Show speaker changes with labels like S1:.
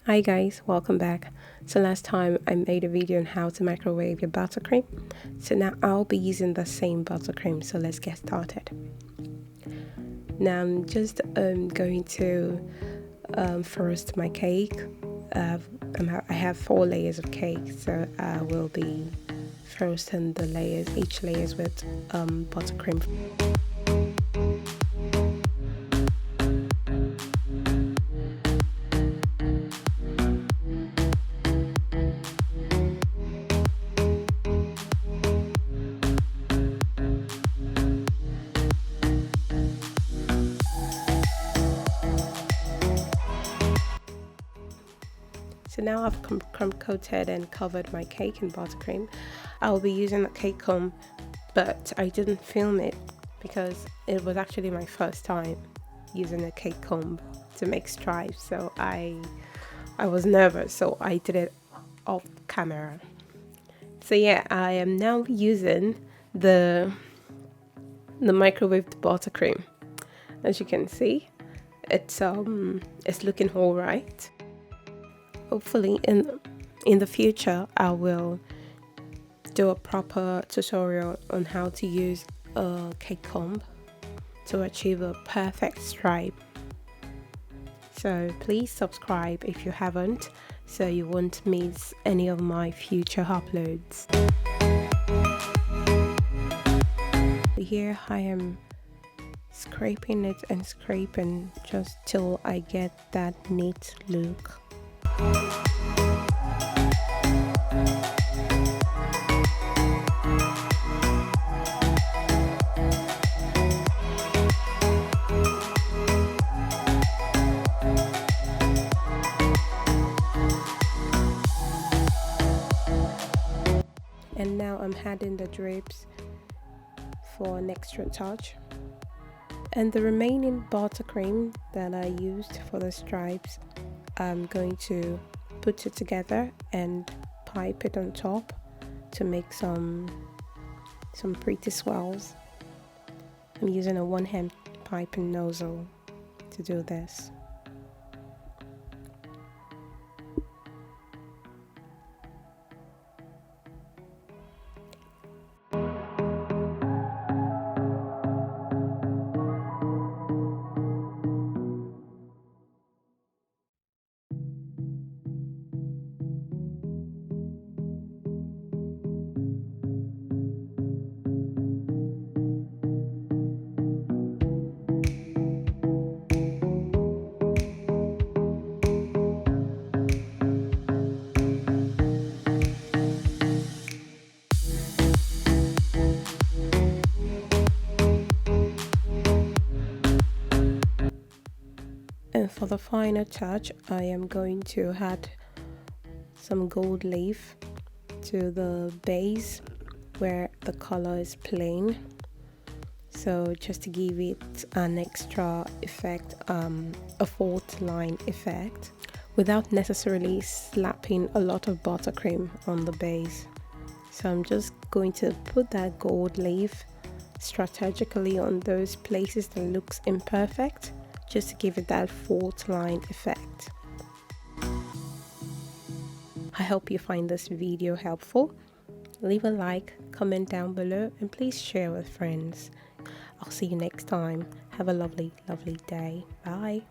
S1: Hi guys, welcome back. So last time I made a video on how to microwave your buttercream. So now I'll be using the same buttercream, so let's get started. Now I'm just going to first my cake. I have 4 layers of cake, so I will be frosting the layers, each layers with buttercream. So now I've crumb coated and covered my cake in buttercream. I'll be using a cake comb, but I didn't film it because it was actually my first time using a cake comb to make stripes. So I was nervous, so I did it off camera. So yeah, I am now using the microwaved buttercream. As you can see, it's looking all right. Hopefully in the future I will do a proper tutorial on how to use a cake comb to achieve a perfect stripe. So please subscribe if you haven't, so you won't miss any of my future uploads. Here I am scraping it and scraping just till I get that neat look. And now I'm adding the drips for an extra touch. And the remaining buttercream that I used for the stripes, I'm going to put it together and pipe it on top to make some pretty swirls. I'm using a one-hand piping nozzle to do this. And for the final touch, I am going to add some gold leaf to the base where the color is plain. So just to give it an extra effect, a fourth line effect, without necessarily slapping a lot of buttercream on the base. So I'm just going to put that gold leaf strategically on those places that looks imperfect, just to give it that fourth line effect. I hope you find this video helpful. Leave a like, comment down below, and please share with friends. I'll see you next time. Have a lovely, lovely day. Bye.